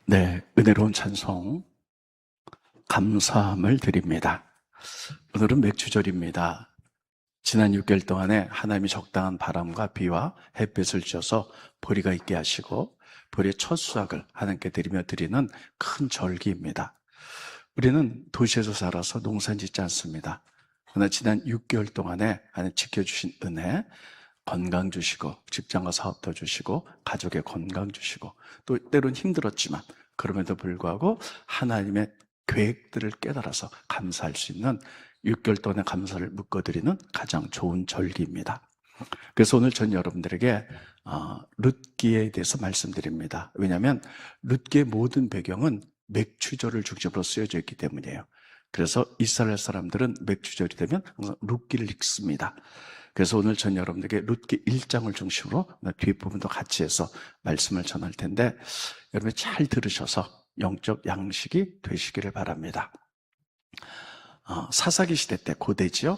네, 은혜로운 찬송, 감사함을 드립니다. 오늘은 맥주절입니다. 지난 6개월 동안에 하나님이 적당한 바람과 비와 햇빛을 주셔서 보리가 있게 하시고 보리의 첫 수확을 하나님께 드리는 큰 절기입니다. 우리는 도시에서 살아서 농사 짓지 않습니다. 그러나 지난 6개월 동안에 하나님 지켜주신 은혜, 건강 주시고 직장과 사업도 주시고 가족의 건강 주시고 또 때론 힘들었지만 그럼에도 불구하고 하나님의 계획들을 깨달아서 감사할 수 있는 6개월 동안의 감사를 묶어드리는 가장 좋은 절기입니다. 그래서 오늘 전 여러분들에게 룻기에 대해서 말씀드립니다. 왜냐하면 룻기의 모든 배경은 맥추절을 중심으로 쓰여져 있기 때문이에요. 그래서 이스라엘 사람들은 맥추절이 되면 항상 룻기를 읽습니다. 그래서 오늘 전 여러분들에게 룻기 1장을 중심으로 뒷부분도 같이 해서 말씀을 전할 텐데 여러분이 잘 들으셔서 영적 양식이 되시기를 바랍니다. 사사기 시대 때 고대지요.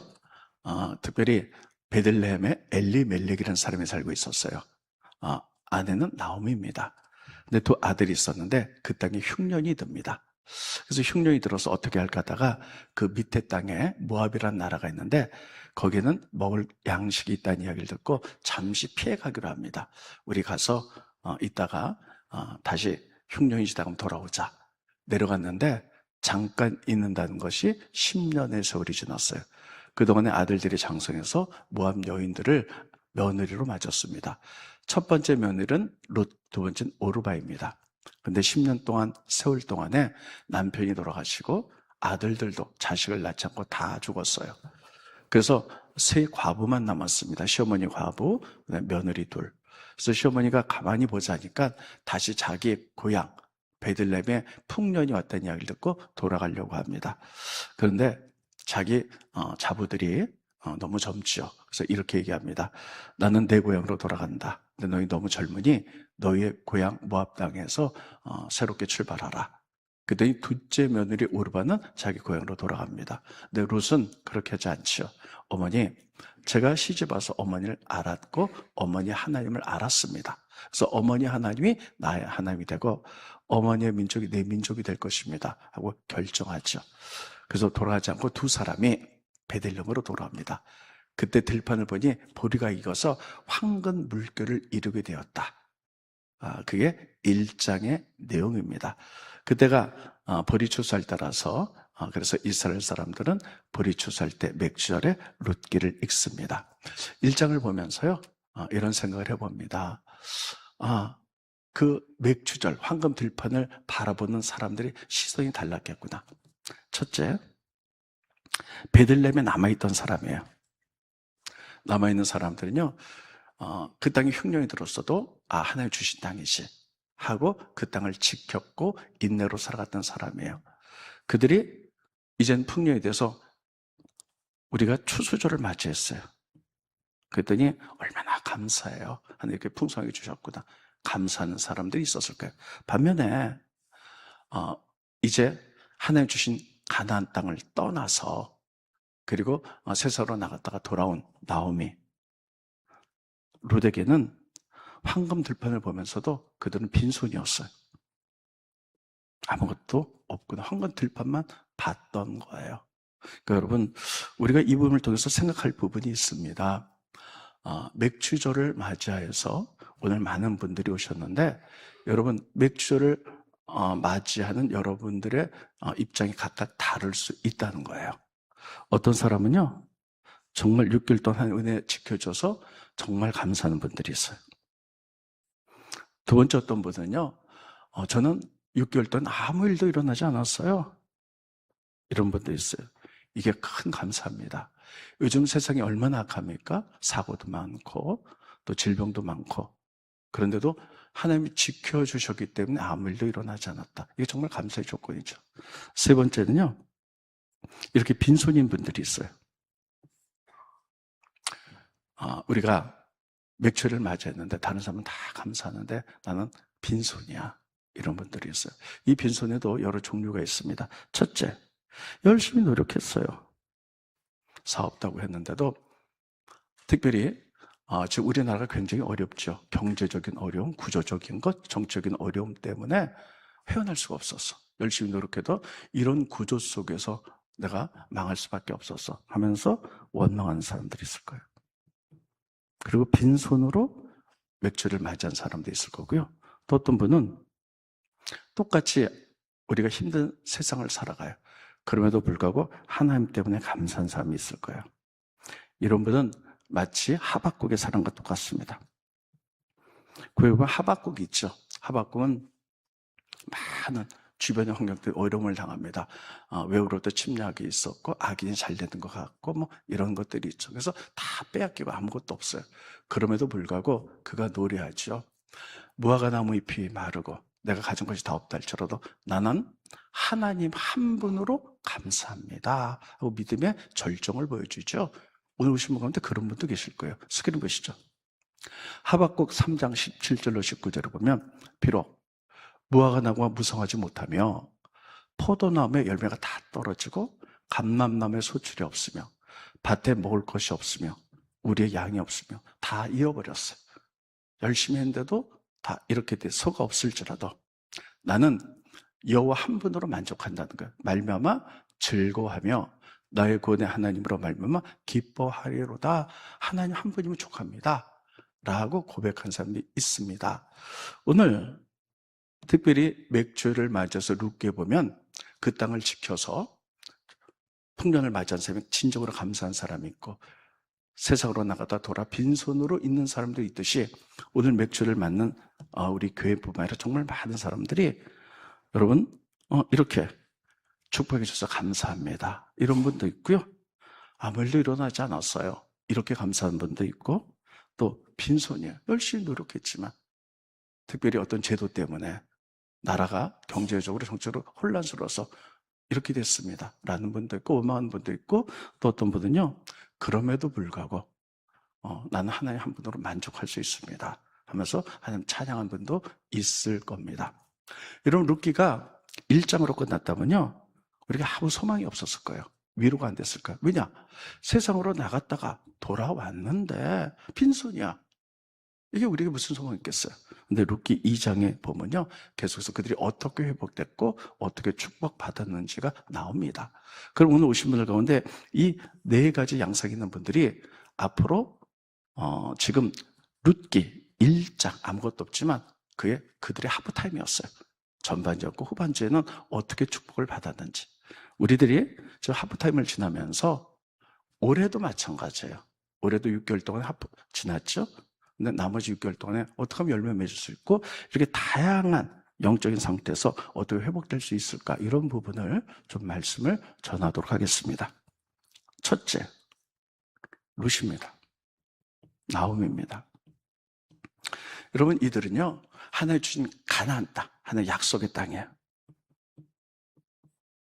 특별히 베들레헴에 엘리멜렉이라는 사람이 살고 있었어요. 아내는 나오미입니다. 근데 두 아들이 있었는데 그 땅에 흉년이 듭니다. 그래서 흉년이 들어서 어떻게 할까 하다가 그 밑에 땅에 모압이라는 나라가 있는데 거기는 먹을 양식이 있다는 이야기를 듣고 잠시 피해 가기로 합니다. 우리 가서 있다가 다시 흉년이 지나가면 돌아오자. 내려갔는데 잠깐 있는다는 것이 10년의 세월이 지났어요. 그동안에 아들들이 장성해서 모압 여인들을 며느리로 맞았습니다. 첫 번째 며느리는 롯, 두 번째는 오르바입니다. 근데 10년 동안, 세월 동안에 남편이 돌아가시고 아들들도 자식을 낳지 않고 다 죽었어요. 그래서 세 과부만 남았습니다. 시어머니 과부, 며느리 둘. 그래서 시어머니가 가만히 보자니까 다시 자기 고향, 베들레헴에 풍년이 왔다는 이야기를 듣고 돌아가려고 합니다. 그런데 자기 자부들이 너무 젊지요. 그래서 이렇게 얘기합니다. 나는 내 고향으로 돌아간다. 근데 너희 너무 젊으니 너희의 고향 모압 땅에서 새롭게 출발하라. 그랬더니 둘째 며느리 오르바는 자기 고향으로 돌아갑니다. 근데 룻은 그렇게 하지 않지요. 어머니, 제가 시집와서 어머니를 알았고 어머니 하나님을 알았습니다. 그래서 어머니 하나님이 나의 하나님이 되고 어머니의 민족이 내 민족이 될 것입니다 하고 결정하죠. 그래서 돌아가지 않고 두 사람이 베들레헴으로 돌아옵니다. 그때 들판을 보니 보리가 익어서 황금 물결을 이루게 되었다. 그게 1장의 내용입니다. 그때가 보리 추수할 때라서 그래서 이스라엘 사람들은 보리 추수할 때 맥주절에 룻기를 읽습니다. 1장을 보면서요 이런 생각을 해봅니다. 그 맥주절 황금 들판을 바라보는 사람들의 시선이 달랐겠구나. 첫째, 베들레헴에 남아있던 사람이에요. 남아있는 사람들은요 그 땅에 흉년이 들었어도 하나님 주신 땅이지 하고 그 땅을 지켰고 인내로 살아갔던 사람이에요. 그들이 이젠 풍년이 돼서 우리가 추수절을 맞이했어요. 그랬더니 얼마나 감사해요. 하나님 이렇게 풍성하게 주셨구나. 감사하는 사람들이 있었을 거예요. 반면에 이제 하나님 주신 가나안 땅을 떠나서 그리고 세상으로 나갔다가 돌아온 나오미, 룻에게는 황금 들판을 보면서도 그들은 빈손이었어요. 아무것도 없구나. 황금 들판만 봤던 거예요. 그러니까 여러분, 우리가 이 부분을 통해서 생각할 부분이 있습니다. 맥주절을 맞이하여서 오늘 많은 분들이 오셨는데 여러분 맥주절을 맞이하는 여러분들의 입장이 각각 다를 수 있다는 거예요. 어떤 사람은요 정말 6개월 동안 은혜 지켜줘서 정말 감사하는 분들이 있어요. 두 번째 어떤 분은요 저는 6개월 동안 아무 일도 일어나지 않았어요. 이런 분도 있어요. 이게 큰 감사합니다. 요즘 세상이 얼마나 악합니까? 사고도 많고 또 질병도 많고 그런데도 하나님이 지켜주셨기 때문에 아무 일도 일어나지 않았다. 이게 정말 감사의 조건이죠. 세 번째는요. 이렇게 빈손인 분들이 있어요. 우리가 맥주를 맞이했는데 다른 사람은 다 감사하는데 나는 빈손이야. 이런 분들이 있어요. 이 빈손에도 여러 종류가 있습니다. 첫째, 열심히 노력했어요. 사업다고 했는데도 특별히 지금 우리나라가 굉장히 어렵죠. 경제적인 어려움, 구조적인 것, 정치적인 어려움 때문에 헤어날 수가 없었어. 열심히 노력해도 이런 구조 속에서 내가 망할 수밖에 없었어 하면서 원망하는 사람들이 있을 거예요. 그리고 빈손으로 맥주를 맞이한 사람도 있을 거고요. 또 어떤 분은 똑같이 우리가 힘든 세상을 살아가요. 그럼에도 불구하고 하나님 때문에 감사한 사람이 있을 거예요. 이런 분은 마치 하박국의 사람과 똑같습니다. 구에 보면 하박국이 있죠. 하박국은 많은 주변의 환경들이 어려움을 당합니다. 외부로부터 침략이 있었고 악인이 잘 되는 것 같고 뭐 이런 것들이 있죠. 그래서 다 빼앗기고 아무것도 없어요. 그럼에도 불구하고 그가 노래하죠. 무화과 나무 잎이 마르고 내가 가진 것이 다 없다 할지라도 나는 하나님 한 분으로 감사합니다 하고 믿음의 절정을 보여주죠. 오늘 오신 분 가운데 그런 분도 계실 거예요. 스크린 보시죠. 하박국 3장 17절로 19절을 보면 비록 무화과 나무가 무성하지 못하며 포도나무의 열매가 다 떨어지고 감람나무의 소출이 없으며 밭에 먹을 것이 없으며 우리의 양이 없으며 다 잃어버렸어요. 열심히 했는데도 다 이렇게 돼 소가 없을지라도 나는 여호와 한 분으로 만족한다는 거예요. 말미암아 즐거워하며 나의 구원의 하나님으로 말미암아 기뻐하리로다. 하나님 한 분이면 족합니다 라고 고백한 사람이 있습니다. 오늘 특별히 맥주를 맞아서 룻기에 보면 그 땅을 지켜서 풍년을 맞이한 사람이 진정으로 감사한 사람이 있고 세상으로 나가다 돌아 빈손으로 있는 사람도 있듯이 오늘 맥주를 맞는 우리 교회뿐만 아니라 정말 많은 사람들이 여러분 이렇게 축복해 주셔서 감사합니다 이런 분도 있고요. 아무 일도 일어나지 않았어요 이렇게 감사한 분도 있고 또 빈손이에요. 열심히 노력했지만 특별히 어떤 제도 때문에 나라가 경제적으로 정치적으로 혼란스러워서 이렇게 됐습니다 라는 분도 있고 원망하는 분도 있고 또 어떤 분은요 그럼에도 불구하고 나는 하나님 한 분으로 만족할 수 있습니다 하면서 하나님 찬양한 분도 있을 겁니다. 여러분 룻기가 1장으로 끝났다면요 우리가 아무 소망이 없었을 거예요. 위로가 안 됐을 거예요. 왜냐? 세상으로 나갔다가 돌아왔는데 빈손이야. 이게 우리에게 무슨 소망이 있겠어요? 근데 룻기 2장에 보면요 계속해서 그들이 어떻게 회복됐고 어떻게 축복받았는지가 나옵니다. 그럼 오늘 오신 분들 가운데 이 4가지 양상이 있는 분들이 앞으로 지금 룻기 1장 아무것도 없지만 그들의 하프타임이었어요. 전반기였고 후반기에는 어떻게 축복을 받았는지 우리들이 저 하프타임을 지나면서 올해도 마찬가지예요. 올해도 6개월 동안 지났죠. 근데 나머지 6개월 동안에 어떻게 하면 열매 맺을 수 있고 이렇게 다양한 영적인 상태에서 어떻게 회복될 수 있을까 이런 부분을 좀 말씀을 전하도록 하겠습니다. 첫째, 룻입니다. 나홈입니다. 여러분 이들은요 하나님 주신 가나안 땅, 하나님 약속의 땅이에요.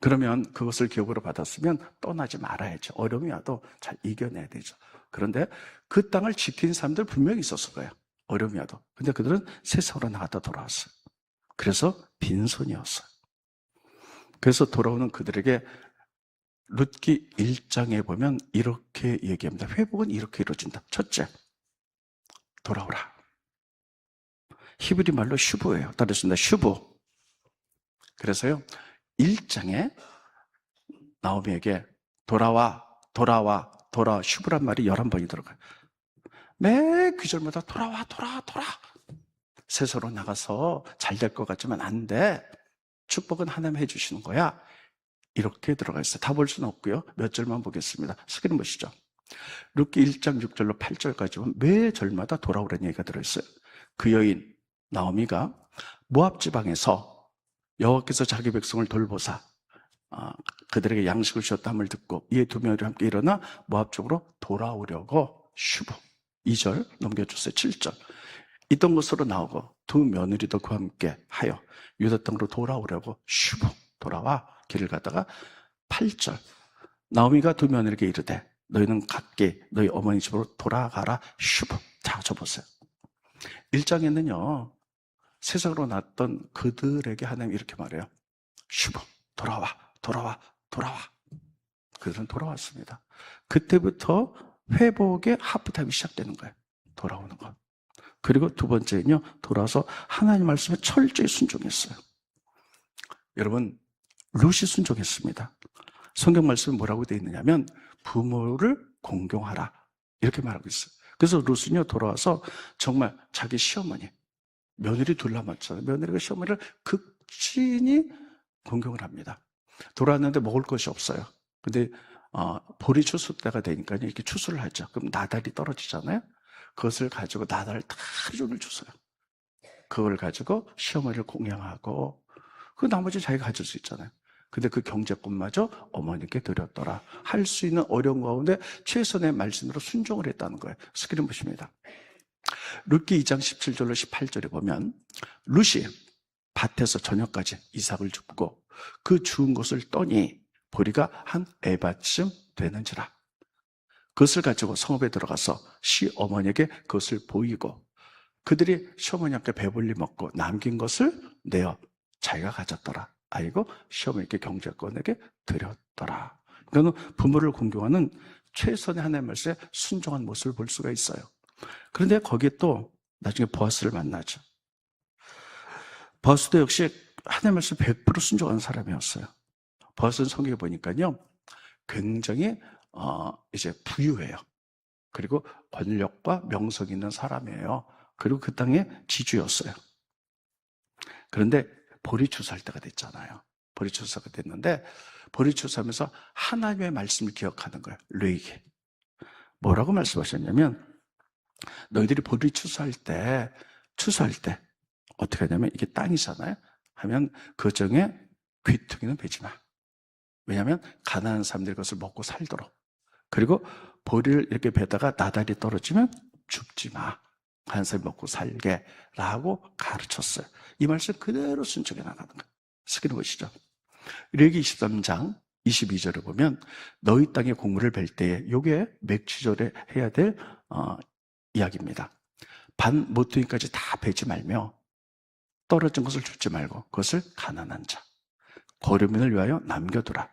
그러면 그것을 기업으로 받았으면 떠나지 말아야죠. 어려움이 와도 잘 이겨내야 되죠. 그런데 그 땅을 지킨 사람들 분명히 있었을 거예요. 어려움이 와도. 근데 그들은 세상으로 나갔다 돌아왔어요. 그래서 빈손이었어요. 그래서 돌아오는 그들에게 룻기 1장에 보면 이렇게 얘기합니다. 회복은 이렇게 이루어진다. 첫째, 돌아오라. 히브리 말로 슈브예요. 따르습니다. 슈브. 그래서요 1장에 나오미에게 돌아와 슈브란 말이 11번이 들어가요. 매 귀절마다 돌아와 세상으로 나가서 잘 될 것 같지만 안 돼. 축복은 하나님 해주시는 거야. 이렇게 들어가 있어요. 다 볼 수는 없고요. 몇 절만 보겠습니다. 스크린 보시죠. 룻기 1장 6절로 8절까지 보면 매 절마다 돌아오라는 얘기가 들어있어요. 그 여인 나오미가 모압 지방에서 여호와께서 자기 백성을 돌보사 그들에게 양식을 주셨다함을 듣고 이에 두 며느리 함께 일어나 모압 쪽으로 돌아오려고 슈브 2절 넘겨주세요. 7절 있던 곳으로 나오고 두 며느리도 그와 함께 하여 유다 땅으로 돌아오려고 슈브 돌아와 길을 가다가 8절 나오미가 두 며느리에게 이르되 너희는 각기 너희 어머니 집으로 돌아가라 슈브. 자, 저 보세요. 1장에는요 세상으로 났던 그들에게 하나님 이렇게 말해요. 슈브 돌아와. 그들은 돌아왔습니다. 그때부터 회복의 하프타임이 시작되는 거예요. 돌아오는 것. 그리고 두 번째는요 돌아와서 하나님 말씀에 철저히 순종했어요. 여러분, 룻이 순종했습니다. 성경 말씀에 뭐라고 되어 있느냐면 부모를 공경하라 이렇게 말하고 있어요. 그래서 룻은요 돌아와서 정말 자기 시어머니, 며느리 둘 남았잖아요. 며느리가 시어머니를 극진히 공경을 합니다. 돌아왔는데 먹을 것이 없어요. 근데 보리 추수 때가 되니까 이렇게 추수를 하죠. 그럼 나달이 떨어지잖아요. 그것을 가지고 나달을 다 하루 종일 주어요. 그걸 가지고 시어머니를 공양하고 그 나머지 자기가 가질 수 있잖아요. 근데 그 경제권마저 어머니께 드렸더라. 할 수 있는 어려운 가운데 최선의 말씀으로 순종을 했다는 거예요. 스크린 보십니다. 룻기 2장 17절로 18절에 보면 룻이 밭에서 저녁까지 이삭을 줍고 그 주운 것을 떠니 보리가 한 에바쯤 되는지라. 그것을 가지고 성읍에 들어가서 시어머니에게 그것을 보이고 그들이 시어머니께 배불리 먹고 남긴 것을 내어 자기가 가졌더라. 아이고 시어머니께 경제권에게 드렸더라. 그러니까 부모를 공경하는 최선의 하나님의 말씀에 순종한 모습을 볼 수가 있어요. 그런데 거기에 또 나중에 보아스를 만나죠. 보아스도 역시 하나님의 말씀 100% 순종하는 사람이었어요. 보아스는 성경에 보니까요 굉장히 이제 부유해요. 그리고 권력과 명성이 있는 사람이에요. 그리고 그 땅의 지주였어요. 그런데 보리추수할 때가 됐잖아요. 보리추수가 됐는데 보리추수하면서 하나님의 말씀을 기억하는 거예요. 레위기. 뭐라고 말씀하셨냐면 너희들이 보리추수할 때 어떻게 하냐면 이게 땅이잖아요. 하면 그 중에 귀퉁이는 베지 마. 왜냐하면 가난한 사람들이 그것을 먹고 살도록. 그리고 보리를 이렇게 베다가 나달이 떨어지면 줍지 마. 가난한 사람이 먹고 살게 라고 가르쳤어요. 이 말씀 그대로 순종해 나가는 거예요. 스크린 보시죠. 레위기 23장 22절에 보면 너희 땅에 곡물을 벨 때에 이게 맥추절에 해야 될 이야기입니다. 반 모퉁이까지 다 베지 말며 떨어진 것을 줍지 말고 그것을 가난한 자, 거류민을 위하여 남겨두라.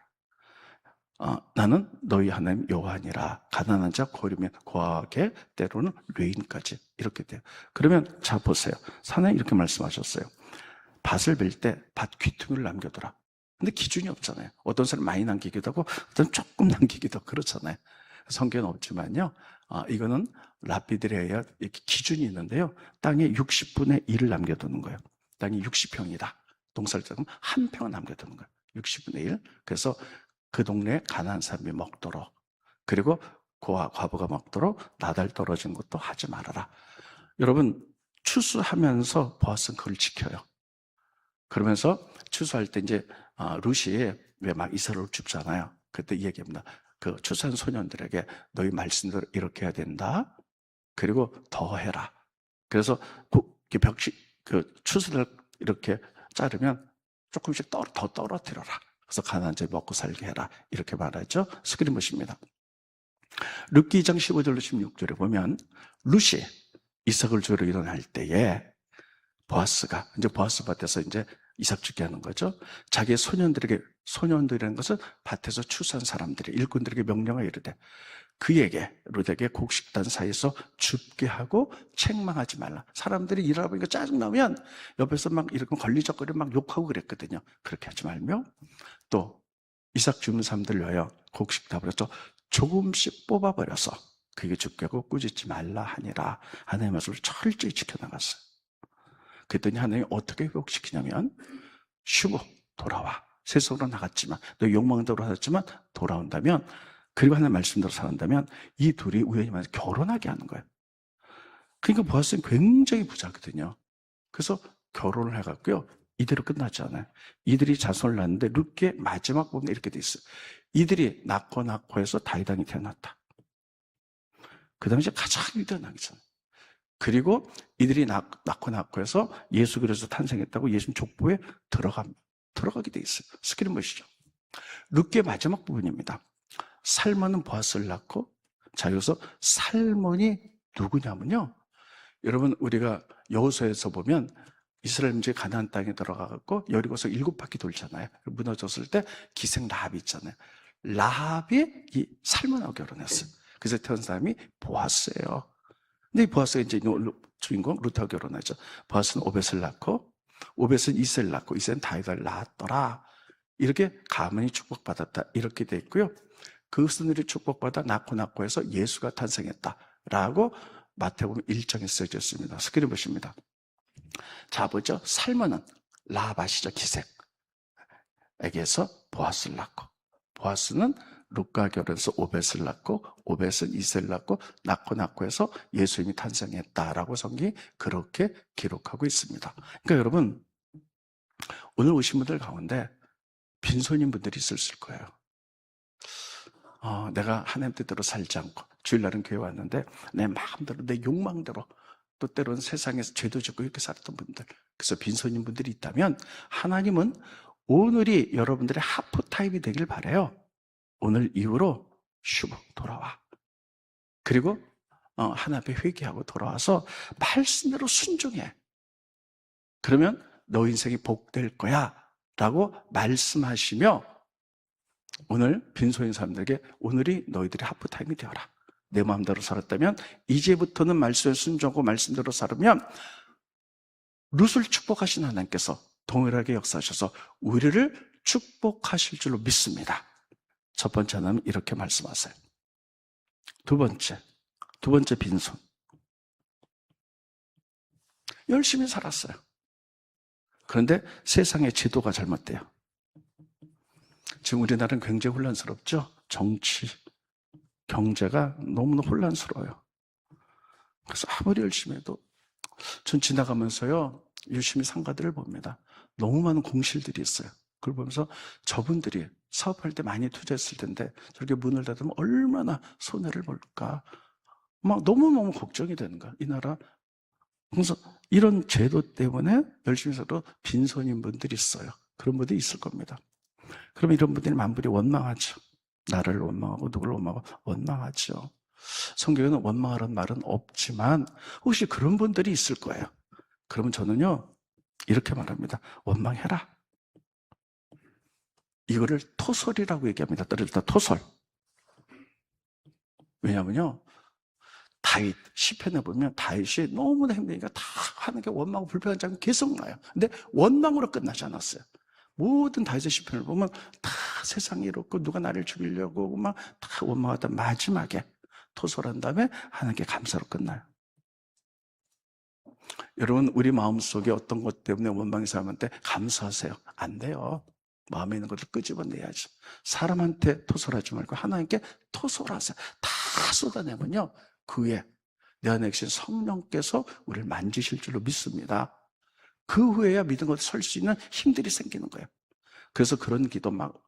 나는 너희 하나님 여호와니라. 가난한 자, 거류민, 고아계, 때로는 레인까지 이렇게 돼요. 그러면 자 보세요. 하나님 이렇게 말씀하셨어요. 밭을 벨 때 밭 귀퉁이를 남겨두라. 근데 기준이 없잖아요. 어떤 사람 많이 남기기도 하고 어떤 조금 남기기도 하고 그렇잖아요. 성경은 없지만요. 이거는 랍비들에 의해 이렇게 기준이 있는데요. 땅의 60분의 1을 남겨두는 거예요. 땅이 60평이다. 동살자금 한 평을 남겨두는 거예요. 60분의 1. 그래서 그 동네에 가난한 사람이 먹도록, 그리고 고아, 과부가 먹도록 나달 떨어진 것도 하지 말아라. 여러분, 추수하면서 보아스는 그걸 지켜요. 그러면서 추수할 때 이제 룻이 왜 막 이삭을 줍잖아요. 그때 이 얘기합니다. 그 추수한 소년들에게 너희 말씀대로 이렇게 해야 된다. 그리고 더 해라. 그래서 그 추수를 이렇게 자르면 조금씩 더 떨어뜨려라. 그래서 가난한 자 먹고 살게 해라. 이렇게 말하죠. 스크린 보십니다. 룻기 2장 15절로 16절에 보면 룻이 이삭을 주러 일어날 때에 보아스가 이제 보아스 밭에서 이제 이삭 주게 하는 거죠. 자기의 소년들이라는 것은 밭에서 추수한 사람들이 일꾼들에게 명령을 이르되 그에게 룻에게 곡식단 사이에서 줍게 하고 책망하지 말라. 사람들이 일하다 보니까 짜증나면 옆에서 막 이렇게 걸리적거리고 막 욕하고 그랬거든요. 그렇게 하지 말며 또 이삭 주는 사람들 위하여 곡식 다 버려서 조금씩 뽑아버려서 그에게 줍게 하고 꾸짖지 말라 하니라. 하나님의 말씀을 철저히 지켜나갔어요. 그랬더니 하나님이 어떻게 회복시키냐면 쉬고 돌아와. 세속으로 나갔지만 너 욕망은 대로 하셨지만 돌아온다면 그리고 하나님의 말씀대로 살았다면 이 둘이 우연히 만나서 결혼하게 하는 거예요. 그러니까 보아스는 굉장히 부자거든요. 그래서 결혼을 해갖고요. 이대로 끝나지 않아요. 이들이 자손을 낳는데 룻기의 마지막 부분에 이렇게 돼 있어요. 이들이 낳고 해서 다윗 왕이 태어났다. 그 당시에 가장 위대한 왕이잖아요. 그리고 이들이 낳고 해서 예수 그리스도 탄생했다고 예수님 족보에 들어가게 돼 있어요. 스크린 보시죠. 룻기의 마지막 부분입니다. 살몬은 보아스를 낳고, 자, 여기서 살몬이 누구냐면요. 여러분, 우리가 여호수아에서 보면 이스라엘 민족이 가나안 땅에 들어가고 여리고서 7바퀴 돌잖아요. 무너졌을 때 기생 라합이 있잖아요. 라합이 이 살몬하고 결혼했어요. 그래서 태어난 사람이 보아스예요. 근데 이 보아스가 이제 주인공 룻하고 결혼하죠. 보아스는 오벳을 낳고 오벳은 이세를 낳고 이세는 다윗을 낳았더라. 이렇게 가문이 축복받았다. 이렇게 돼 있고요. 그 순으로 축복받아 낳고 해서 예수가 탄생했다라고 마태복음 1장에 쓰여져 있습니다. 스크린 보십니다. 자, 보죠. 살머는 라바시죠. 기색에게서 보아스를 낳고, 보아스는 룻과 결혼해서 오벳을 낳고, 오벳은 이세를 낳고 해서 예수님이 탄생했다라고 성경이 그렇게 기록하고 있습니다. 그러니까 여러분, 오늘 오신 분들 가운데 빈손인 분들이 있을 거예요. 내가 하나님 뜻대로 살지 않고 주일날은 교회 왔는데 내 마음대로 내 욕망대로 또 때로는 세상에서 죄도 짓고 이렇게 살았던 분들, 그래서 빈손인 분들이 있다면 하나님은 오늘이 여러분들의 하프타임이 되길 바라요. 오늘 이후로 슈브 돌아와. 그리고 하나님 앞에 회개하고 돌아와서 말씀대로 순종해. 그러면 너 인생이 복될 거야 라고 말씀하시며 오늘 빈손인 사람들에게 오늘이 너희들의 하프타임이 되어라. 내 마음대로 살았다면 이제부터는 말씀에 순종하고 말씀대로 살으면 룻을 축복하신 하나님께서 동일하게 역사하셔서 우리를 축복하실 줄로 믿습니다. 첫 번째 하나님은 이렇게 말씀하세요. 두 번째 빈손. 열심히 살았어요. 그런데 세상의 제도가 잘못돼요. 지금 우리나라는 굉장히 혼란스럽죠? 정치, 경제가 너무나 혼란스러워요. 그래서 아무리 열심히 해도 전 지나가면서요, 유심히 상가들을 봅니다. 너무 많은 공실들이 있어요. 그걸 보면서 저분들이 사업할 때 많이 투자했을 텐데 저렇게 문을 닫으면 얼마나 손해를 볼까. 막 너무너무 걱정이 되는 거야, 이 나라. 그래서 이런 제도 때문에 열심히 살아도 빈손인 분들이 있어요. 그런 분들이 있을 겁니다. 그럼 이런 분들이 만분이 원망하죠. 나를 원망하고 누구를 원망하고 원망하죠. 성경에는 원망하라는 말은 없지만 혹시 그런 분들이 있을 거예요. 그러면 저는요 이렇게 말합니다. 원망해라. 이거를 토설이라고 얘기합니다. 떨어졌다 토설. 왜냐하면요 다윗 시편에 보면 다윗이 너무나 힘드니까 다 하는 게 원망하고 불평한 장면 계속 나요. 근데 원망으로 끝나지 않았어요. 모든 다윗의 시편을 보면 다 세상이 이렇고 누가 나를 죽이려고 막 다 원망하다 마지막에 토설한 다음에 하나님께 감사로 끝나요. 여러분 우리 마음속에 어떤 것 때문에 원망이 사람한테 감사하세요. 안 돼요. 마음에 있는 것을 끄집어내야죠. 사람한테 토설하지 말고 하나님께 토설하세요. 다 쏟아내면요 그 후에 내 안에 계신 성령께서 우리를 만지실 줄로 믿습니다. 그 후에야 믿은 것을 설 수 있는 힘들이 생기는 거예요. 그래서 그런 기도 막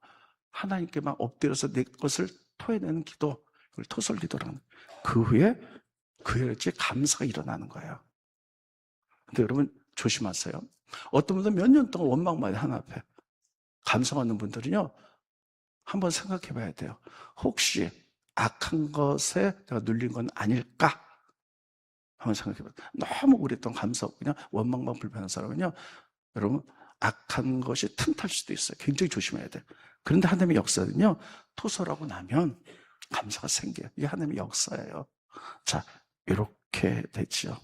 하나님께 막 엎드려서 내 것을 토해내는 기도, 그걸 토설 기도라는 거예요. 그 후에 감사가 일어나는 거예요. 근데 여러분 조심하세요. 어떤 분들은 몇 년 동안 원망만 해 하나 앞에. 감사하는 분들은요 한번 생각해 봐야 돼요. 혹시 악한 것에 내가 눌린 건 아닐까? 한번 생각해 봐요. 너무 오랫동안 감사하고 그냥 원망만 불편한 사람은요 여러분 악한 것이 틈탈 수도 있어요. 굉장히 조심해야 돼요. 그런데 하나님의 역사는요 토설하고 나면 감사가 생겨요. 이게 하나님의 역사예요. 자, 이렇게 됐죠.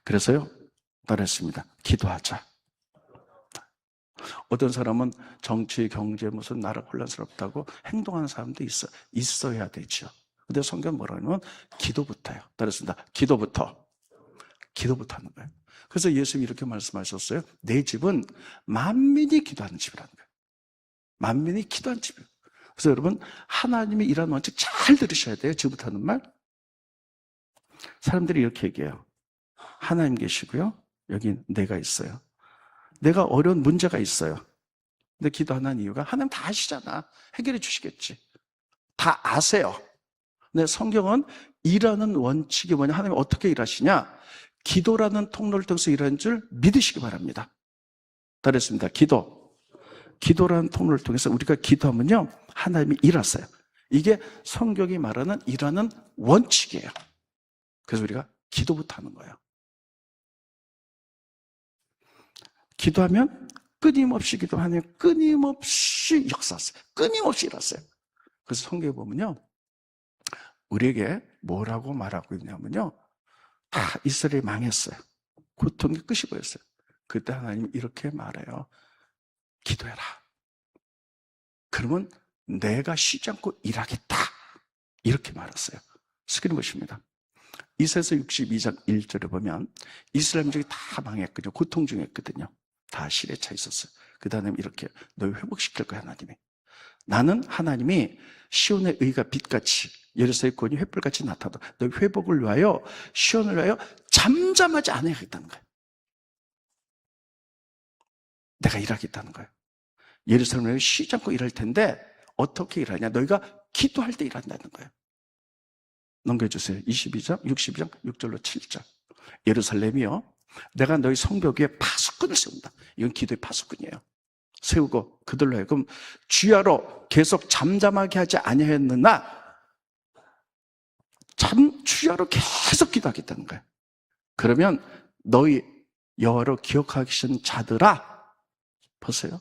그래서요 말했습니다. 기도하자. 어떤 사람은 정치, 경제 무슨 나라 혼란스럽다고 행동하는 사람도 있어야 되죠. 근데 성경 뭐라고 하냐면 기도부터요. 따랐습니다. 기도부터 하는 거예요. 그래서 예수님이 이렇게 말씀하셨어요. 내 집은 만민이 기도하는 집이라는 거예요. 만민이 기도하는 집이에요. 그래서 여러분 하나님이 일하는 원칙 잘 들으셔야 돼요. 지금부터 하는 말. 사람들이 이렇게 얘기해요. 하나님 계시고요. 여기 내가 있어요. 내가 어려운 문제가 있어요. 근데 기도하는 이유가 하나님 다 아시잖아. 해결해 주시겠지. 다 아세요. 근데 성경은 일하는 원칙이 뭐냐? 하나님 어떻게 일하시냐? 기도라는 통로를 통해서 일하는 줄 믿으시기 바랍니다. 따르겠습니다. 기도라는 통로를 통해서 우리가 기도하면요 하나님이 일하세요. 이게 성경이 말하는 일하는 원칙이에요. 그래서 우리가 기도부터 하는 거예요. 기도하면 끊임없이 기도하면 끊임없이 역사하세요. 끊임없이 일하세요. 그래서 성경에 보면요 우리에게 뭐라고 말하고 있냐면요 다 이스라엘이 망했어요. 고통의 끝이 보였어요. 그때 하나님이 이렇게 말해요. 기도해라. 그러면 내가 쉬지 않고 일하겠다. 이렇게 말했어요. 스크린 보십니다. 이사야서 62장 1절에 보면 이스라엘 민족이 다 망했거든요. 고통 중이었거든요. 다 실에 차 있었어요. 그 다음에 이렇게 너 회복시킬 거야 하나님이. 나는 하나님이 시온의 의가 빛같이 예루살렘의 구원이 횃불같이 나타나도 너 회복을 위하여 시온을 위하여 잠잠하지 않아야겠다는 거예요. 내가 일하겠다는 거예요. 예루살렘을 쉬지 않고 일할 텐데 어떻게 일하냐? 너희가 기도할 때 일한다는 거예요. 넘겨주세요. 62장, 62장, 6절로 7절. 예루살렘이요, 내가 너희 성벽 위에 파수꾼을 세운다. 이건 기도의 파수꾼이에요. 세우고 그들로 하여금 주야로 계속 잠잠하게 하지 아니하였느냐? 주야로 계속 기도하겠다는 거예요. 그러면 너희 여호와로 기억하시는 자들아, 보세요.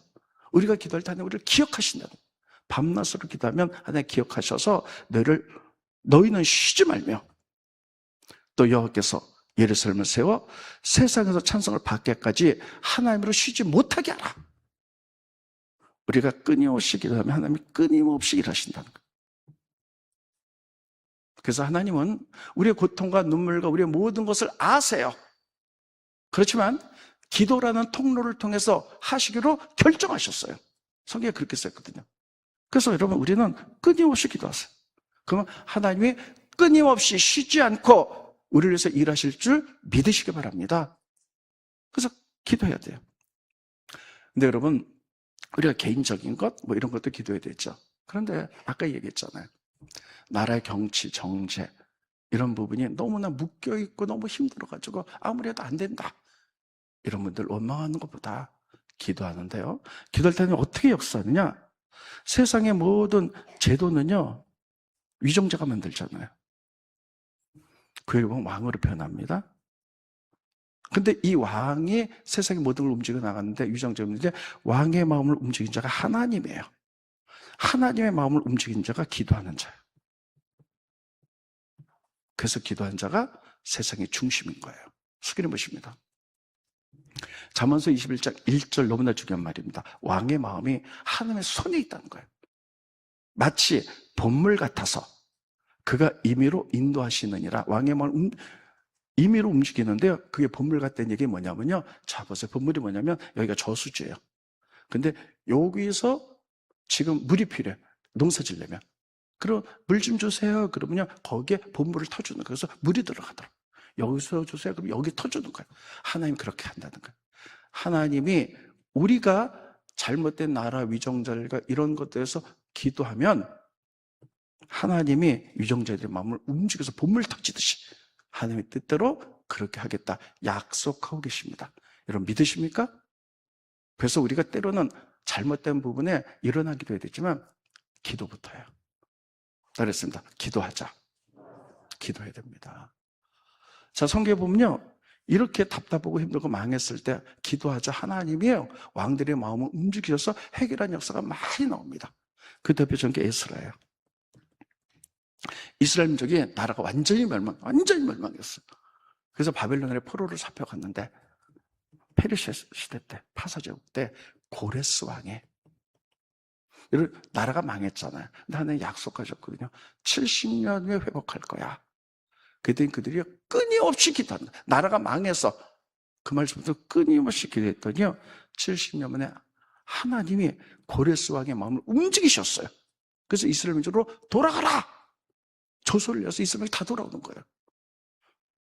우리가 기도할 때 하나님 우리를 기억하신다는 거예요. 밤낮으로 기도하면 하나님 기억하셔서 너희는 쉬지 말며 또 여호와께서 예루살렘을 세워 세상에서 찬송을 받게까지 하나님으로 쉬지 못하게 하라. 우리가 끊임없이 기도하면 하나님이 끊임없이 일하신다는 거예요. 그래서 하나님은 우리의 고통과 눈물과 우리의 모든 것을 아세요. 그렇지만 기도라는 통로를 통해서 하시기로 결정하셨어요. 성경에 그렇게 썼거든요. 그래서 여러분 우리는 끊임없이 기도하세요. 그러면 하나님이 끊임없이 쉬지 않고 우리를 위해서 일하실 줄 믿으시기 바랍니다. 그래서 기도해야 돼요. 근데 여러분 우리가 개인적인 것 뭐 이런 것도 기도해야 되죠. 그런데 아까 얘기했잖아요. 나라의 경치, 정제 이런 부분이 너무나 묶여있고 너무 힘들어가지고 아무리 해도 안 된다. 이런 분들 원망하는 것보다 기도하는데요. 기도할 때는 어떻게 역사하느냐? 세상의 모든 제도는요, 위정자가 만들잖아요. 그에 보면 왕으로 변합니다. 근데 이 왕이 세상의 모든 걸 움직여 나갔는데 위정자였는데 왕의 마음을 움직인 자가 하나님이에요. 하나님의 마음을 움직인 자가 기도하는 자예요. 그래서 기도한 자가 세상의 중심인 거예요. 스크린 보십니다. 잠언서 21장 1절 너무나 중요한 말입니다. 왕의 마음이 하나님의 손에 있다는 거예요. 마치 본물 같아서 그가 임의로 인도하시느니라. 왕의 마음을 임의로 움직이는데요. 그게 본물 같다는 얘기 뭐냐면요. 자 보세요. 본물이 뭐냐면 여기가 저수지예요. 근데 여기서 지금 물이 필요해. 농사 지려면. 그럼 물 좀 주세요. 그러면요. 거기에 본물을 터주는 거예요. 그래서 물이 들어가더라고요. 여기서 주세요. 그럼 여기 터주는 거예요. 하나님 그렇게 한다는 거예요. 하나님이 우리가 잘못된 나라 위정자들과 이런 것들에서 기도하면 하나님이 위정자들의 마음을 움직여서 본물 터지듯이 하나님의 뜻대로 그렇게 하겠다 약속하고 계십니다. 여러분 믿으십니까? 그래서 우리가 때로는 잘못된 부분에 일어나기도 해야 되지만 기도부터예요. 그랬습니다. 기도하자. 기도해야 됩니다. 자, 성경에 보면요. 이렇게 답답하고 힘들고 망했을 때 기도하자. 하나님이에요. 왕들의 마음을 움직여서 해결한 역사가 많이 나옵니다. 그 대표적인 게 에스라예요. 이스라엘 민족이 나라가 완전히 멸망했어요. 그래서 바벨론의 포로를 잡혀갔는데 페르시아 시대 때, 파사제국 때 고레스 왕이 나라가 망했잖아요. 근데 하나님 약속하셨거든요. 70년 후에 회복할 거야. 그랬더니 그들이 끊임없이 기도한다. 나라가 망해서 그 말씀부터 끊임없이 기도했더니요. 70년 만에 하나님이 고레스 왕의 마음을 움직이셨어요. 그래서 이스라엘 민족으로 돌아가라. 조소를 내서 이스라엘이 다 돌아오는 거예요.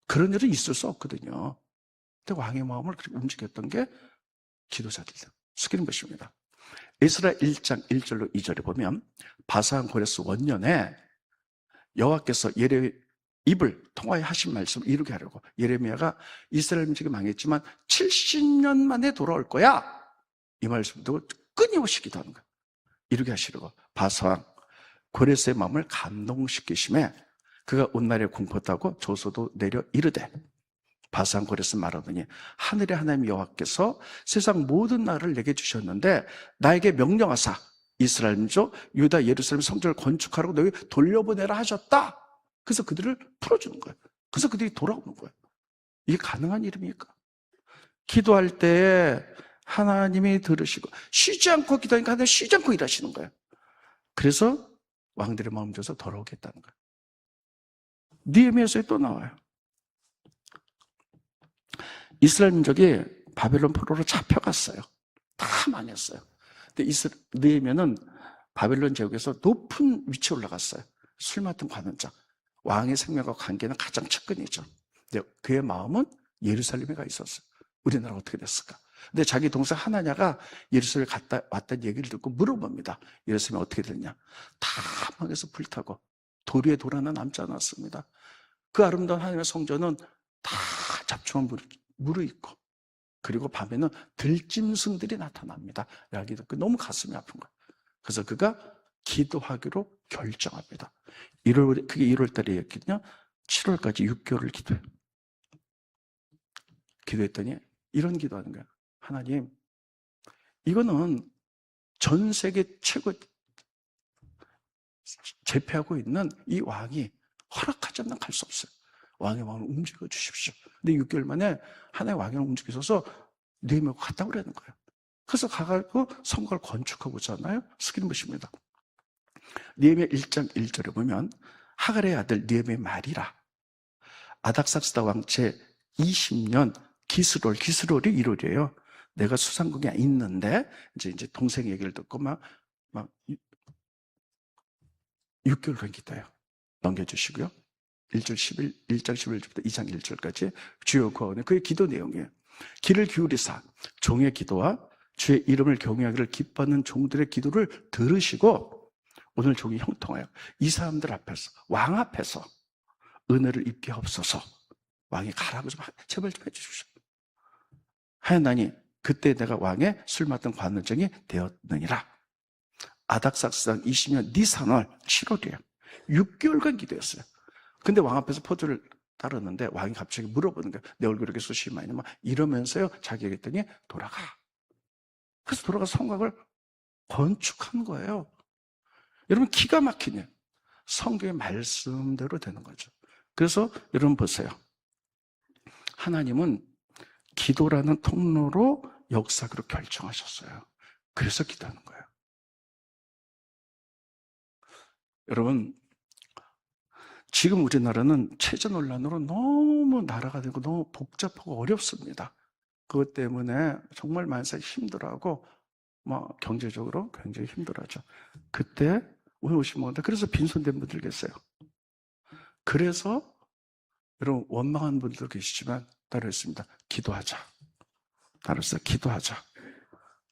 그런 일은 있을 수 없거든요. 근데 왕의 마음을 그렇게 움직였던 게 기도자들이에요. 스크린 보십니다. 에스라 1장 1절로 2절에 보면 바산 고레스 원년에 여호와께서 입을 통하여 하신 말씀을 이루게 하려고 예레미야가 이스라엘 민족이 망했지만 70년 만에 돌아올 거야. 이 말씀을 듣고 끊임없이 기도하는 거예요. 이루게 하시려고 바산 고레스의 마음을 감동시키심에 그가 온날에 공포하고 조소도 내려 이르되 바산 고레스 말하더니 하늘의 하나님 여호와께서 세상 모든 나라를 내게 주셨는데 나에게 명령하사 이스라엘 민족 유다 예루살렘 성전을 건축하라고 너희 돌려보내라 하셨다. 그래서 그들을 풀어주는 거예요. 그래서 그들이 돌아오는 거예요. 이게 가능한 일입니까? 기도할 때에 하나님이 들으시고 쉬지 않고 기도하니까 하나님 쉬지 않고 일하시는 거예요. 그래서 왕들의 마음 줘서 돌아오게 했다는 거예요. 느헤미야서에 또 나와요. 이스라엘 민족이 바벨론 포로로 잡혀갔어요. 다 망했어요. 근데 느헤미야는 바벨론 제국에서 높은 위치에 올라갔어요. 술 맡은 관원장. 왕의 생명과 관계는 가장 측근이죠. 근데 그의 마음은 예루살렘에 가 있었어요. 우리나라가 어떻게 됐을까? 근데 자기 동생 하나냐가 예루살렘에 갔다 왔다는 얘기를 듣고 물어봅니다. 예루살렘이 어떻게 됐냐? 다 망해서 불타고 돌 위에 돌 하나 남지 않았습니다. 그 아름다운 하나님의 성전은 다 잡초만 무르익고, 그리고 밤에는 들짐승들이 나타납니다. 이야기 듣고 너무 가슴이 아픈 거예요. 그래서 그가 기도하기로 결정합니다. 그게 1월 달이었거든요. 7월까지 6개월을 기도해요. 기도했더니 이런 기도하는 거예요. 하나님, 이거는 전 세계 최고 제패하고 있는 이 왕이 허락하지 않는 갈 수 없어요. 왕의 마음을 움직여 주십시오. 근데 6개월 만에 하나의 왕이 움직여서 느헤미야가 갔다 오라는 거예요. 그래서 가가지고 성곽을 건축하고 있잖아요. 스크린 보십니다. 느헤미야 1장 1절에 보면 하갈의 아들 느헤미야의 말이라. 아닥사스다 왕 제 20년 기스롤이 1월이에요. 내가 수상궁에 있는데 이제 동생 얘기를 듣고 막 6개월간 기도해요. 넘겨주시고요. 1장 11절부터 2장 1절까지 주여 구하오니 그의 기도 내용이에요. 귀를 기울이사 종의 기도와 주의 이름을 경외하기를 기뻐하는 종들의 기도를 들으시고 오늘 종이 형통하여 이 사람들 앞에서, 왕 앞에서 은혜를 입게 하옵소서. 왕이 가라고 제발 좀 해주십시오. 하였나니 그때 내가 왕의 술 맡은 관원장이 되었느니라. 아닥삭스당 20년 니산월 7월이에요. 6개월간 기도했어요. 근데 왕 앞에서 포도를 따르는데 왕이 갑자기 물어보는 거예요. 내 얼굴에 이렇게 숱이 많이 막 이러면서요. 자기가 했더니 돌아가. 그래서 돌아가서 성곽을 건축한 거예요. 여러분 기가 막히네요. 성경의 말씀대로 되는 거죠. 그래서 여러분 보세요. 하나님은 기도라는 통로로 역사하기로 결정하셨어요. 그래서 기도하는 거예요. 여러분, 지금 우리나라는 체제 논란으로 너무 나라가 되고 너무 복잡하고 어렵습니다. 그것 때문에 정말 만사 힘들어하고 경제적으로 굉장히 힘들어하죠. 그때 오늘 오신 분들 그래서 빈손된 분들 계세요. 그래서 여러분 원망한 분들도 계시지만 따로 있습니다. 기도하자. 따라서 기도하자.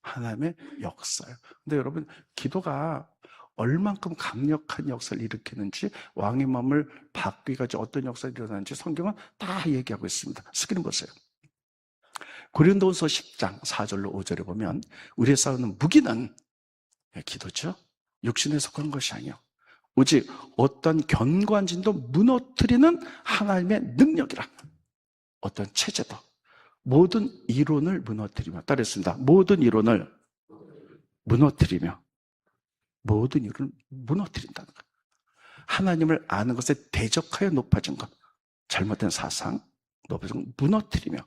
하나님의 역사예요. 근데 여러분 기도가 얼만큼 강력한 역사를 일으키는지 왕의 마음을 바뀌기까지 어떤 역사가 일어나는지 성경은 다 얘기하고 있습니다. 스크린 보세요. 고린도후서 10장 4절로 5절에 보면 우리의 싸우는 무기는 기도죠. 육신에 속한 것이 아니요 오직 어떤 견고한 진도 무너뜨리는 하나님의 능력이라. 어떤 체제도 모든 이론을 무너뜨리며 따르겠습니다. 모든 이론을 무너뜨리며 모든 이론을 무너뜨린다는 것. 하나님을 아는 것에 대적하여 높아진 것, 잘못된 사상, 높아진 것 무너뜨리며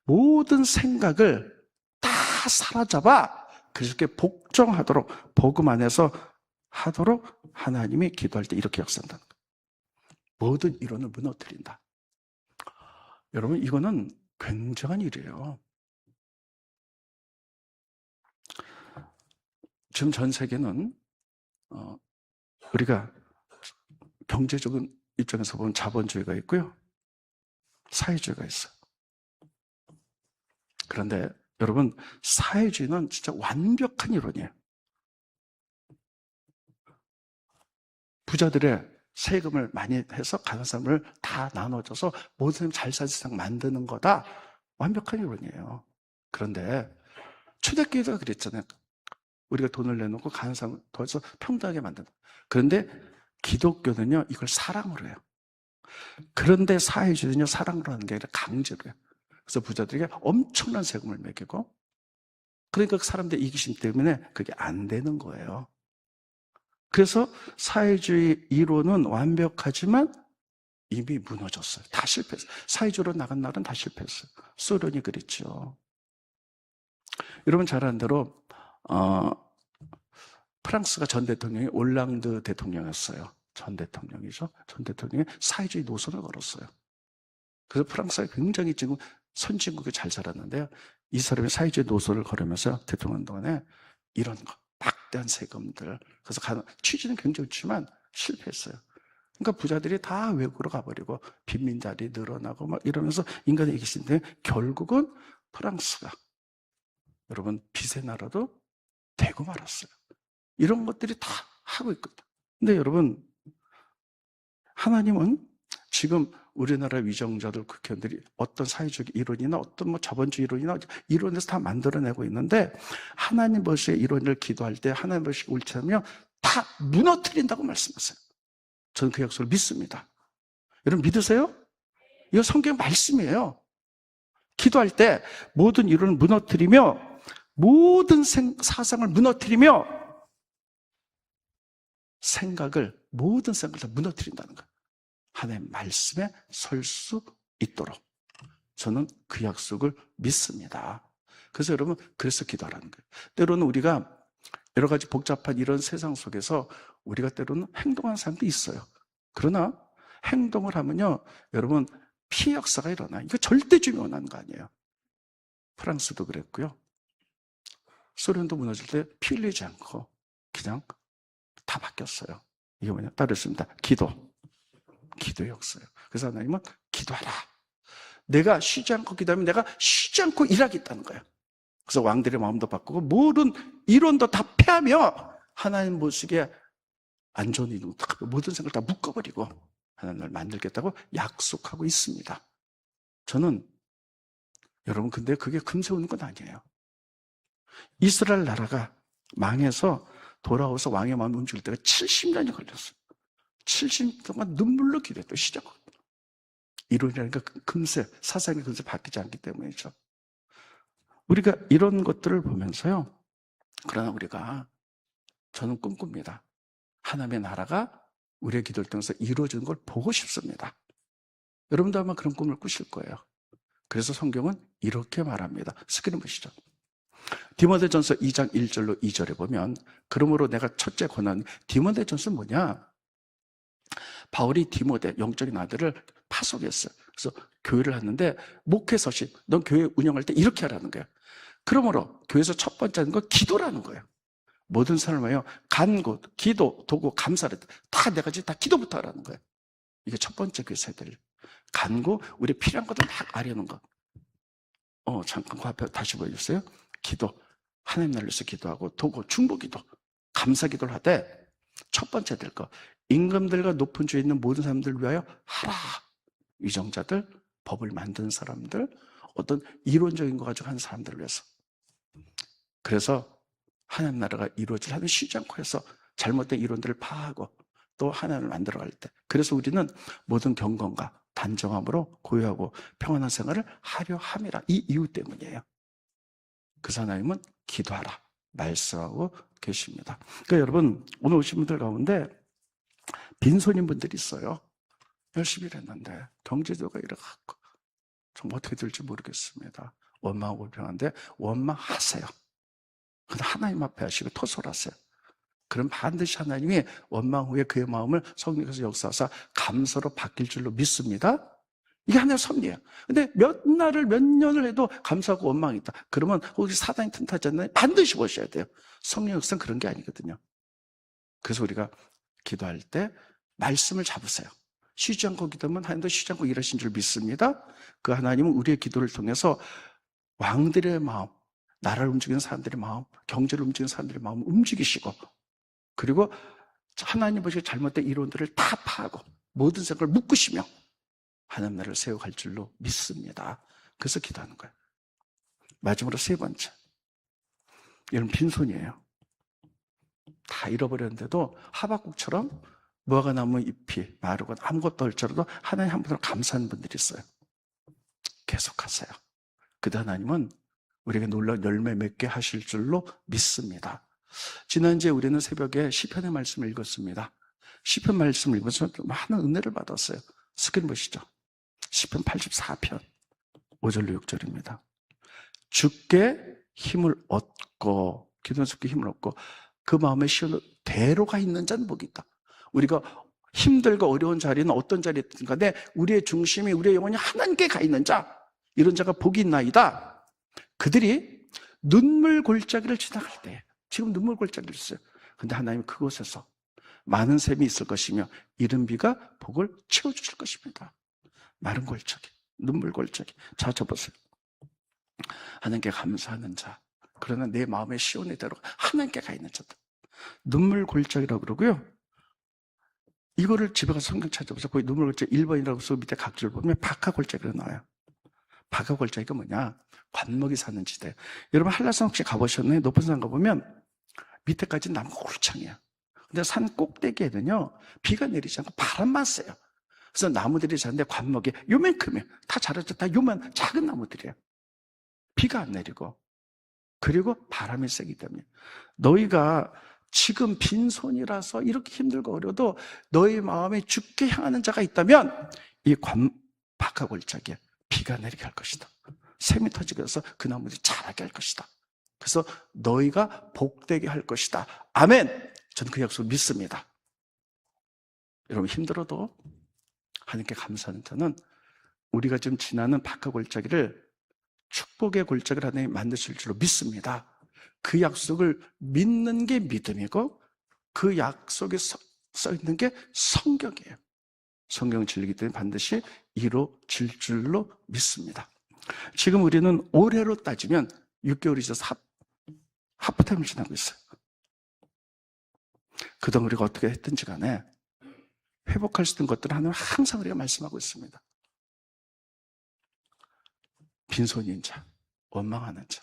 모든 생각을 다 사로잡아 그렇게 복종하도록 복음 안에서 하도록 하나님이 기도할 때 이렇게 역사한다는 거예요. 모든 이론을 무너뜨린다. 여러분 이거는 굉장한 일이에요. 지금 전 세계는 우리가 경제적인 입장에서 보면 자본주의가 있고요. 사회주의가 있어요. 그런데 여러분 사회주의는 진짜 완벽한 이론이에요. 부자들의 세금을 많이 해서 가난한 사람을 다 나눠줘서 모든 사람이 잘 살 세상 만드는 거다. 완벽한 이론이에요. 그런데 초대교회가 그랬잖아요. 우리가 돈을 내놓고 가난한 사람을 도와서 평등하게 만든다. 그런데 기독교는요 이걸 사랑으로 해요. 그런데 사회주의는요 사랑으로 하는 게 아니라 강제로 해요. 그래서 부자들에게 엄청난 세금을 매기고 그러니까 그 사람들의 이기심 때문에 그게 안 되는 거예요. 그래서 사회주의 이론은 완벽하지만 이미 무너졌어요. 다 실패했어요. 사회주의로 나간 나라는 다 실패했어요. 소련이 그랬죠. 여러분 잘 아는 대로 프랑스가 전 대통령이 올랑드 대통령이었어요. 전 대통령이죠. 전 대통령이 사회주의 노선을 걸었어요. 그래서 프랑스가 굉장히 지금 선진국에 잘 자랐는데요. 이 사람이 사회주의 노선을 걸으면서 대통령 동안에 이런 거, 막대한 세금들. 그래서 취지는 굉장히 좋지만 실패했어요. 그러니까 부자들이 다 외국으로 가버리고 빈민자리 늘어나고 막 이러면서 인간의 이기신데 결국은 프랑스가 여러분 빚의 나라도 되고 말았어요. 이런 것들이 다 하고 있거든요. 근데 여러분 하나님은 지금 우리나라 위정자들 국회의원들이 어떤 사회주의 이론이나 어떤 뭐 자본주의 이론이나 이론에서 다 만들어내고 있는데 하나님 버시의 이론을 기도할 때 하나님 버시 옳지 않으면 다 무너뜨린다고 말씀하세요. 저는 그 약속을 믿습니다. 여러분 믿으세요? 이거 성경 말씀이에요. 기도할 때 모든 이론을 무너뜨리며 모든 사상을 무너뜨리며 모든 생각을 다 무너뜨린다는 거예요. 하나님의 말씀에 설 수 있도록 저는 그 약속을 믿습니다. 그래서 여러분 그래서 기도하라는 거예요. 때로는 우리가 여러 가지 복잡한 이런 세상 속에서 우리가 때로는 행동하는 사람도 있어요. 그러나 행동을 하면요 여러분 피해 역사가 일어나. 이거 절대 주면 원하는 거 아니에요. 프랑스도 그랬고요. 소련도 무너질 때 피 흘리지 않고 그냥 다 바뀌었어요. 이게 뭐냐? 따르습니다. 기도의 역사예요. 그래서 하나님은 기도하라. 내가 쉬지 않고 기도하면 내가 쉬지 않고 일하겠다는 거예요. 그래서 왕들의 마음도 바꾸고 모든 이론도 다 폐하며 하나님 보시기에 안 좋은 이론, 모든 생각을 다 묶어버리고 하나님을 만들겠다고 약속하고 있습니다. 저는 여러분 근데 그게 금세 오는 건 아니에요. 이스라엘 나라가 망해서 돌아와서 왕의 마음이 움직일 때가 70년이 걸렸어요. 70년 동안 눈물로 기도했던 시작하고 이론이라니까 금세 사상이 금세 바뀌지 않기 때문이죠. 우리가 이런 것들을 보면서요. 그러나 우리가 저는 꿈꿉니다. 하나님의 나라가 우리의 기도를 통해서 이루어지는 걸 보고 싶습니다. 여러분도 아마 그런 꿈을 꾸실 거예요. 그래서 성경은 이렇게 말합니다. 스크린 보시죠. 디모데전서 2장 1절로 2절에 보면 그러므로 내가 첫째 권한 디모데전서는 뭐냐? 바울이 디모데 영적인 아들을 파송했어요. 그래서 교회를 하는데 목회 서신, 넌 교회 운영할 때 이렇게 하라는 거예요. 그러므로 교회에서 첫 번째 하는 건 기도라는 거예요. 모든 사람이요 간구, 기도, 도구, 감사를 다 네 가지 다 기도부터 하라는 거예요. 이게 첫 번째 교회 세대를 간구, 우리 필요한 것들 막 아려는 거. 잠깐 그 앞에 다시 보여주세요. 기도, 하나님 나라를 위해서 기도하고 도구, 중보기도, 감사기도를 하되 첫 번째 될 거, 임금들과 높은 주에 있는 모든 사람들을 위하여 하라. 위정자들, 법을 만드는 사람들, 어떤 이론적인 거 가지고 하는 사람들을 위해서. 그래서 하나님 나라가 이루어질 하는 쉬지 않고 해서 잘못된 이론들을 파하고 또 하나님을 만들어갈 때. 그래서 우리는 모든 경건과 단정함으로 고요하고 평안한 생활을 하려 함이라. 이 이유 때문이에요. 그래서 하나님은 기도하라 말씀하고 계십니다. 그러니까 여러분 오늘 오신 분들 가운데 빈손인 분들이 있어요. 열심히 일했는데 경제도가 이래갖고 정말 어떻게 될지 모르겠습니다. 원망하고 불평한데 원망하세요. 근데 하나님 앞에 하시고 토설하세요. 그럼 반드시 하나님이 원망 후에 그의 마음을 성령께서 역사하사 감사로 바뀔 줄로 믿습니다. 이게 하나님의 섭리예요. 근데 몇 년을 해도 감사하고 원망이 있다. 그러면 혹시 사단이 틈타지 않나요? 반드시 보셔야 돼요. 성령 역사는 그런 게 아니거든요. 그래서 우리가 기도할 때 말씀을 잡으세요. 쉬지 않고 기도하면 하나님도 쉬지 않고 일하신 줄 믿습니다. 그 하나님은 우리의 기도를 통해서 왕들의 마음, 나라를 움직이는 사람들의 마음, 경제를 움직이는 사람들의 마음을 움직이시고 그리고 하나님 보시기에 잘못된 이론들을 다 파하고 모든 생각을 묶으시며 하나님 나라를 세워갈 줄로 믿습니다. 그래서 기도하는 거예요. 마지막으로 세 번째. 여러분 빈손이에요. 다 잃어버렸는데도 하박국처럼 무화과 나무 잎이 마르고 아무것도 없더라도 하나님 한 분으로 감사하는 분들이 있어요. 계속하세요. 그때 하나님은 우리에게 놀라운 열매 맺게 하실 줄로 믿습니다. 지난주에 우리는 새벽에 시편의 말씀을 읽었습니다. 시편 말씀을 읽으면서 많은 은혜를 받았어요. 스크린 보시죠. 시편 84편 5절로 6절입니다. 주께 힘을 얻고, 기도는 주께 힘을 얻고 그 마음에 시온을 대로가 있는 자는 복이 있다. 우리가 힘들고 어려운 자리는 어떤 자리든 간에 우리의 중심이, 우리의 영혼이 하나님께 가 있는 자, 이런 자가 복이 있나이다. 그들이 눈물 골짜기를 지나갈 때, 지금 눈물 골짜기를 있어요. 근데 하나님은 그곳에서 많은 샘이 있을 것이며 이른 비가 복을 채워주실 것입니다. 마른 골짜기, 눈물 골짜기. 자, 접으세요. 하나님께 감사하는 자, 그러나 내 마음의 시온의 대로 하나님께 가 있는 자다. 눈물 골짜기라고 그러고요. 이거를 집에 가서 성경 찾아보세요. 거기 눈물 골짜기 1번이라고 써 밑에 각줄 보면 박하 골짜기로 나와요. 박하 골짜기가 뭐냐? 관목이 사는 지대. 여러분 한라산 혹시 가보셨나요? 높은 산 가보면 밑에까지 나무 골창이야. 근데 산 꼭대기에는요 비가 내리지 않고 바람만 쐬요. 그래서 나무들이 자는데 관목이 요만큼이에요. 다 자라서 다 요만 작은 나무들이에요. 비가 안 내리고, 그리고 바람이 세기 때문에 너희가 지금 빈손이라서 이렇게 힘들고 어려도 너희 마음에 주께 향하는 자가 있다면 이 박하 골짜기에 비가 내리게 할 것이다. 샘이 터지게 해서 그 나무들이 자라게 할 것이다. 그래서 너희가 복되게 할 것이다. 아멘. 저는 그 약속을 믿습니다. 여러분 힘들어도 하나님께 감사하는 자는 우리가 지금 지나는 박하 골짜기를 축복의 골짜기를 하나님이 만드실 줄로 믿습니다. 그 약속을 믿는 게 믿음이고 그 약속에 써 있는 게 성경이에요. 성경은 진리이기 때문에 반드시 이루어질 줄로 믿습니다. 지금 우리는 올해로 따지면 6개월이 지나서 하프타임을 지나고 있어요. 그동안 우리가 어떻게 했든지 간에 회복할 수 있는 것들을 하나님 항상 우리가 말씀하고 있습니다. 빈손인 자, 원망하는 자,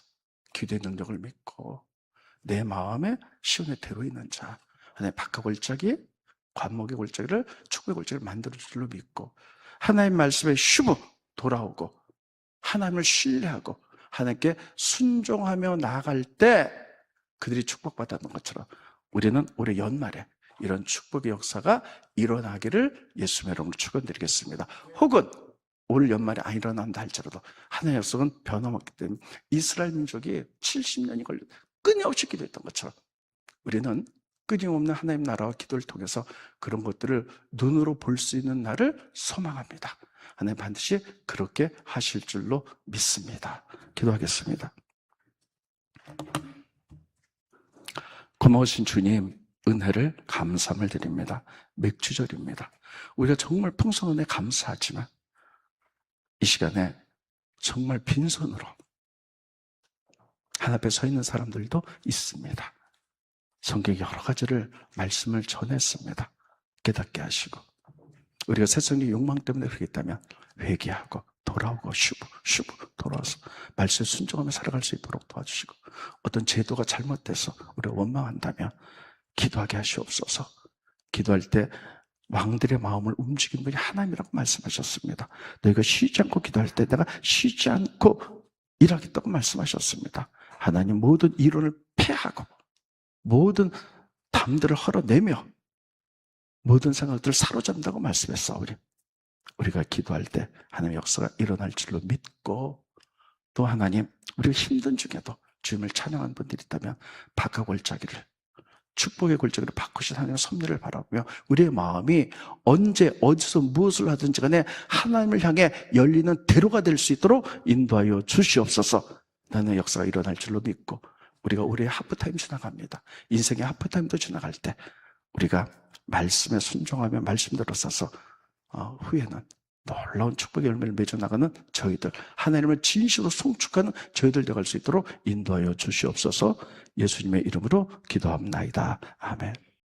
기도의 능력을 믿고 내 마음에 시온의 대로 있는 자, 하나님의 박하 골짜기, 관목의 골짜기를, 축복의 골짜기를 만들어줄 줄로 믿고 하나님 말씀에 슈브 돌아오고 하나님을 신뢰하고 하나님께 순종하며 나아갈 때 그들이 축복받았던 것처럼 우리는 올해 연말에 이런 축복의 역사가 일어나기를 예수님의 이름으로 축원드리겠습니다. 혹은 올 연말에 안 일어난다 할지라도 하나님의 약속은 변함없기 때문에 이스라엘 민족이 70년이 걸려 끊임없이 기도했던 것처럼 우리는 끊임없는 하나님 나라와 기도를 통해서 그런 것들을 눈으로 볼 수 있는 날을 소망합니다. 하나님 반드시 그렇게 하실 줄로 믿습니다. 기도하겠습니다. 고마우신 주님, 은혜를 감사함을 드립니다. 맥주절입니다. 우리가 정말 풍성한 은혜 감사하지만 이 시간에 정말 빈손으로 하나님 앞에 서 있는 사람들도 있습니다. 성경의 여러 가지를 말씀을 전했습니다. 깨닫게 하시고 우리가 세상의 욕망 때문에 그러겠다면 회개하고 돌아오고 슈브 돌아와서 말씀에 순종하며 살아갈 수 있도록 도와주시고 어떤 제도가 잘못돼서 우리가 원망한다면 기도하게 하시옵소서. 기도할 때 왕들의 마음을 움직이는 분이 하나님이라고 말씀하셨습니다. 너희가 쉬지 않고 기도할 때 내가 쉬지 않고 일하겠다고 말씀하셨습니다. 하나님 모든 이론을 폐하고 모든 담들을 헐어내며 모든 생각들을 사로잡는다고 말씀했사오니 우리가 기도할 때 하나님의 역사가 일어날 줄로 믿고 또 하나님 우리가 힘든 중에도 주님을 찬양하는 분들이 있다면 박하 골짜기를 축복의 골짜기로 바꾸신 하나님의 섭리를 바라보며 우리의 마음이 언제 어디서 무엇을 하든지 간에 하나님을 향해 열리는 대로가 될 수 있도록 인도하여 주시옵소서. 나는 역사가 일어날 줄로 믿고 우리가 올해 하프타임 지나갑니다. 인생의 하프타임도 지나갈 때 우리가 말씀에 순종하며 말씀대로 써서 후에는 놀라운 축복의 열매를 맺어나가는 저희들, 하나님을 진실로 송축하는 저희들 되어갈 수 있도록 인도하여 주시옵소서. 예수님의 이름으로 기도합니다. 아멘.